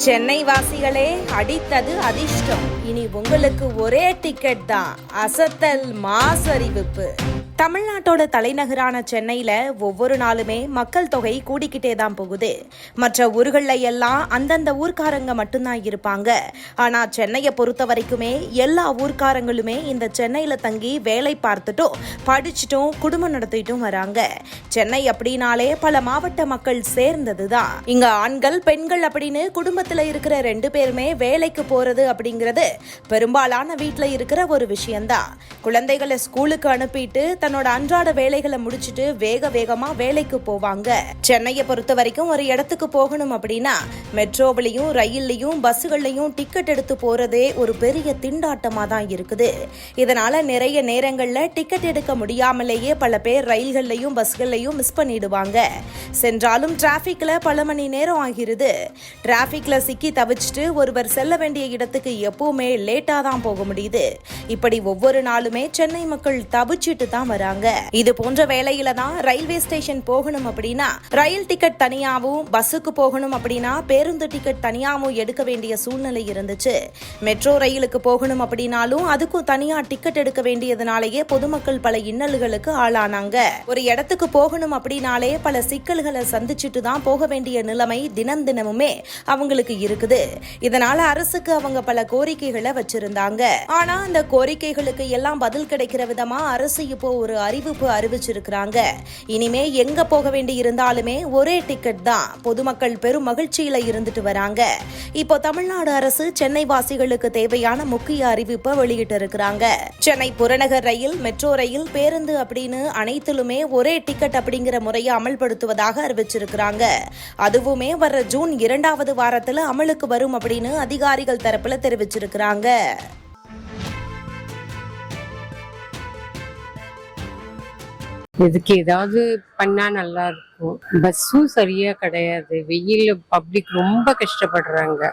சென்னை வாசிகளே, அடித்தது அதிர்ஷ்டம். இனி உங்களுக்கு ஒரே டிக்கெட் தான். அசத்தல் மாஸ் அறிவிப்பு. தமிழ்நாட்டோட தலைநகரான சென்னையில ஒவ்வொரு நாளுமே மக்கள் தொகை கூடிக்கிட்டே தான் போகுது. மற்ற ஊர்கள்ல எல்லாம் அந்தந்த ஊர்க்காரங்க மட்டும்தான் இருப்பாங்க. ஆனா சென்னையை பொறுத்த வரைக்குமே எல்லா ஊர்க்காரங்களுமே இந்த சென்னையில தங்கி வேலை பார்த்துட்டும் படிச்சுட்டும் குடும்பம் நடத்திட்டும் வராங்க. சென்னை அப்படின்னாலே பல மாவட்ட மக்கள் சேர்ந்ததுதான். இங்க ஆண்கள் பெண்கள் அப்படின்னு குடும்பத்துல இருக்கிற 2 பேருமே வேலைக்கு போறது அப்படிங்கிறது பெரும்பாலான வீட்டுல இருக்கிற ஒரு விஷயம்தான். குழந்தைகளை ஸ்கூலுக்கு அனுப்பிட்டு தன்னோட அன்றாட வேலைகளை முடிச்சுட்டு வேகமா வேலைக்கு போவாங்க. சென்னையை பொறுத்த வரைக்கும் ஒரு இடத்துக்கு போகணும் அப்படின்னா மெட்ரோவிலையும் ரயில்லையும் பஸ்ஸுகள்லையும் டிக்கெட் எடுத்து போறதே ஒரு பெரிய திண்டாட்டமா தான் இருக்குது. இதனால நிறைய நேரங்கள்ல டிக்கெட் எடுக்க முடியாமலேயே பல பேர் ரயில்கள்லையும் பஸ்கள்லையும் மிஸ் பண்ணிடுவாங்க. சென்றாலும் டிராபிக்ல பல மணி நேரம் ஆகிறது. டிராபிக்ல சிக்கி தவிச்சிட்டு ஒருவர் செல்ல வேண்டிய இடத்துக்கு எப்பவுமே லேட்டா தான் போக முடியுது. இப்படி ஒவ்வொரு நாளுமே சென்னை மக்கள் தவிச்சிட்டு தான் வராங்க. இது போன்ற வேலையில தான் ரயில்வே ஸ்டேஷன் போகணும் அப்படின்னா ரயில் டிக்கெட் தனியாவும், பஸ்ஸுக்கு போகணும் அப்படின்னா பேருந்து டிக்கெட் தனியாவும் எடுக்க வேண்டிய சூழ்நிலை இருந்துச்சு. மெட்ரோ ரயிலுக்கு போகணும் அப்படின்னாலும் அதுக்கும் தனியா டிக்கெட் எடுக்க வேண்டியதுனாலேயே பொதுமக்கள் பல இன்னல்களுக்கு ஆளானாங்க. ஒரு இடத்துக்கு போகணும் அப்படின்னாலே பல சிக்கல்களை சந்திச்சுட்டு தான் போக வேண்டிய நிலைமை தினமுமே அவங்களுக்கு இருக்குது. இதனால அரசுக்கு அவங்க பல கோரிக்கைகளை வச்சிருந்தாங்க. ஆனா அந்த கோரிக்கைகளுக்கு எல்லாம் பதில் கிடைக்கிற விதமா அரசு இப்போ ஒரு அறிவிப்பு அறிவிச்சிருக்கிறாங்க. இனிமே எங்க போக வேண்டி இருந்தாலுமே ஒரே டிக்கெட் தான். பொதுமக்கள் பெரும் மகிழ்ச்சியில இருந்துட்டு வராங்க. இப்போ தமிழ்நாடு அரசு சென்னை வாசிகளுக்கு தேவையான முக்கிய அறிவிப்பை வெளியிட்டு இருக்கிறாங்க. சென்னை புறநகர் ரயில், மெட்ரோ ரயில், பேருந்து அப்படின்னு அனைத்திலுமே ஒரே டிக்கெட் அப்படிங்கிற முறையை அமல்படுத்துவதாக அறிவிச்சிருக்கிறாங்க. அதுவுமே வர ஜூன் 2வது வாரத்துல அமலுக்கு வரும் அப்படின்னு அதிகாரிகள் தரப்புல தெரிவிச்சிருக்கிறாங்க. இதுக்கு ஏதாவது பண்ணா நல்லா இருக்கும். பஸ்ஸும் சரியா கிடையாது. வெயில்ல பப்ளிக் ரொம்ப கஷ்டப்படுறாங்க.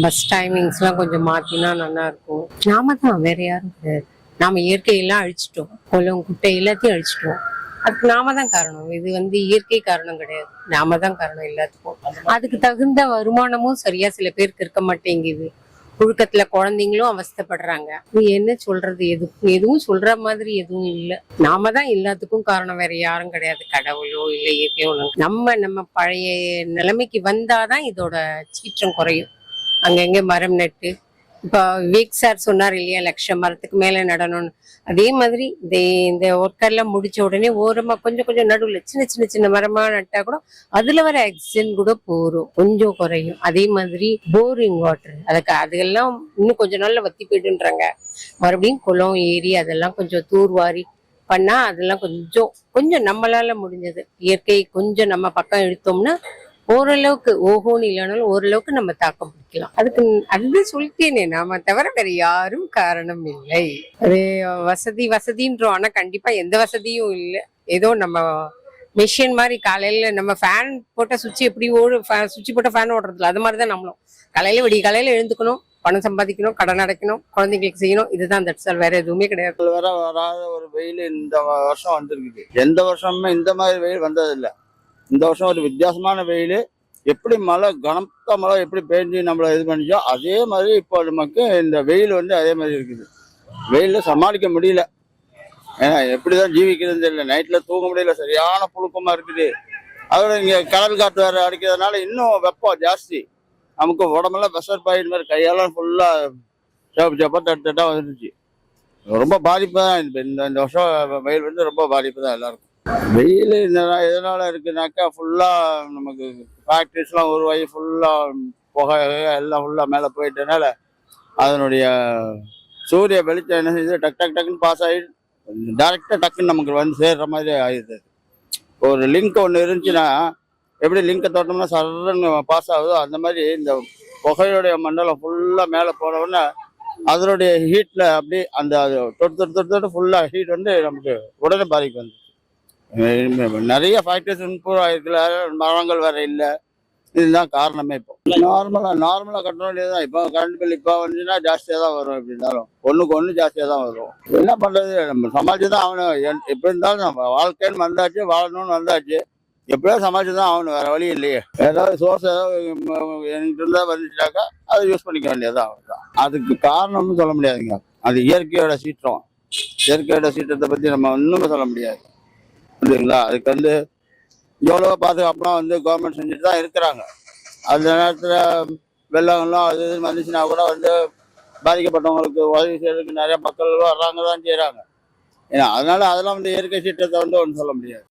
பஸ் டைமிங்ஸ்லாம் கொஞ்சம் மாத்தினா நல்லா இருக்கும். நாம தான், வேற யாரும் கிடையாது. நாம இயற்கையெல்லாம் அழிச்சிட்டோம், குளம் குட்டை எல்லாத்தையும் அழிச்சிட்டோம். அதுக்கு நாம தான் காரணம். இது இயற்கை காரணம் கிடையாது, நாம தான் காரணம் எல்லாத்துக்கும். அதுக்கு தகுந்த வருமானமும் சரியா சில பேருக்கு இருக்க மாட்டேங்குது. புழுக்கத்துல குழந்தைங்களும் அவஸ்தைப்படுறாங்க. என்ன சொல்றது, எதுவும் சொல்ற மாதிரி எதுவும் இல்லை. நாம தான் எல்லாத்துக்கும் காரணம், வேற யாரும் கிடையாது. கடவுளோ இல்லை இயற்கையோ. நம்ம பழைய நிலைமைக்கு வந்தாதான் இதோட சீற்றம் குறையும். அங்கங்க மரம் நட்டு, இப்ப விவேக் சார் சொன்னார் இல்லையா, 1,00,000 மரத்துக்கு மேல நடணும்னு. அதே மாதிரி இந்த ஒர்க்கெல்லாம் முடிச்ச உடனே ஓரமா கொஞ்சம் நடுவுல சின்ன மரமா நட்டா கூட அதுல வர ஆக்சிஜன் கூட கொஞ்சம் குறையும். அதே மாதிரி போரிங் வாட்டர், அதெல்லாம் இன்னும் கொஞ்ச நாள்ல வத்தி போயிடுன்றாங்க. மறுபடியும் குளம், ஏரி அதெல்லாம் கொஞ்சம் தூர்வாரி பண்ணா அதெல்லாம் கொஞ்சம் நம்மளால முடிஞ்சது. இயற்கை கொஞ்சம் நம்ம பக்கம் எடுத்தோம்னா ஓரளவுக்கு, ஓஹோன்னு இல்லைனாலும் ஓரளவுக்கு நம்ம தாக்கம் பிடிக்கலாம். அதுக்கு சொல்லிட்டேனே, நாம தவிர வேற யாரும் காரணம் இல்லை. அது வசதின்றோம். ஆனா கண்டிப்பா எந்த வசதியும் இல்லை. ஏதோ நம்ம மிஷின் மாதிரி காலையில நம்ம ஃபேன் போட்ட சுவிட்ச் எப்படி சுவிட்ச் போட்ட ஃபேன் ஓடுறதுல அது மாதிரிதான் நம்மளும் காலையில எழுந்துக்கணும், பணம் சம்பாதிக்கணும், கடன் அடைக்கணும், குழந்தைங்களுக்கு செய்யணும். இதுதான் தட்சால், வேற எதுவுமே கிடையாது. வராத ஒரு வெயில் இந்த வருஷம் வந்திருக்குது. எந்த வருஷமுமே இந்த மாதிரி வெயில் வந்ததில்லை. இந்த வருஷம் ஒரு வித்தியாசமான வெயில். எப்படி கனத்த மழை எப்படி பெஞ்சு நம்மளை இது பண்ணிச்சோ அதே மாதிரி இப்போ நமக்கு இந்த வெயில் அதே மாதிரி இருக்குது. வெயிலில் சமாளிக்க முடியல. ஏன்னா எப்படிதான் ஜீவிக்கிறதுன்னு தெரியல. நைட்டில் தூங்க முடியல, சரியான புழுக்கமாக இருக்குது. அதோட இங்கே கடல் காற்று வேறு அடிக்கிறதுனால இன்னும் வெப்பம் ஜாஸ்தி. நமக்கு உடம்பெல்லாம் ப்ரெஷர் பாயிண்ட் மாதிரி கையெல்லாம் ஃபுல்லாக சேப்பா தட்டாக வந்துருச்சு. ரொம்ப பாதிப்பு தான். இந்த வருஷம் வெயில் ரொம்ப பாதிப்பு தான் எல்லாருக்கும். வெயில் எதனால இருக்குனாக்கா ஃபுல்லாக நமக்கு ஃபேக்ட்ரிஸ்லாம் உருவாகி ஃபுல்லாக புகை எல்லாம் ஃபுல்லாக மேலே போயிட்டனால அதனுடைய சூரிய வெளிச்சம் என்ன செய்யுது, டக்குன்னு பாஸ் ஆகி டேரெக்டாக டக்குன்னு நமக்கு சேர்ற மாதிரி ஆயிடுது. ஒரு லிங்க் ஒன்று இருந்துச்சுன்னா எப்படி லிங்கை தொட்டோம்னா சரன்னு பாஸ் ஆகுதோ அந்த மாதிரி இந்த புகையுடைய மண்டலம் ஃபுல்லாக மேலே போனவுடனே அதனுடைய ஹீட்டில் அப்படி அது தொட்டு ஃபுல்லாக ஹீட் நமக்கு உடனே பாதிப்பு வந்து நிறைய ஃபேக்டரிஸ் இம்ப்ரூவ் ஆகிருக்கல, மரங்கள் வேற இல்லை. இதுதான் காரணமே. இப்போ நார்மலாக கட்ட வேண்டியதுதான். இப்போ கரண்ட் பில் இப்போ வந்துச்சுன்னா ஜாஸ்தியாக தான் வரும். எப்படி இருந்தாலும் ஒன்று ஜாஸ்தியாக தான் வரும். என்ன பண்ணுறது, நம்ம சமாளிச்சு தான் ஆகணும். எப்படி இருந்தாலும் நம்ம வாழ்க்கைன்னு வந்தாச்சு, வாழணும்னு வந்தாச்சு. எப்படியோ சமாளிச்சு தான் ஆகணும், வேற வழி இல்லையே. ஏதாவது சோர்ஸ் ஏதாவது என்கிட்ட இருந்தா வந்துச்சுனாக்கா அதை யூஸ் பண்ணிக்க வேண்டியதுதான், அவ்வளவுதான். அதுக்கு காரணம்னு சொல்ல முடியாதுங்க. அது இயற்கையோட சீற்றம். இயற்கையோட சீற்றத்தை பத்தி நம்ம ஒண்ணுமே சொல்ல முடியாது, புரியுதுங்களா? அதுக்கு எவ்வளவோ பாதுகாப்புலாம் கவர்மெண்ட் செஞ்சுட்டு தான் இருக்கிறாங்க. அந்த நேரத்துல வெள்ளங்கள்லாம் அது இதுன்னு வந்துச்சுன்னா கூட பாதிக்கப்பட்டவங்களுக்கு உதவி செய்யறதுக்கு நிறைய மக்கள் வர்றாங்க தான் செய்யறாங்க. ஏன்னா அதனால அதெல்லாம் இயற்கை சீற்றத்தை ஒன்றும் சொல்ல முடியாது.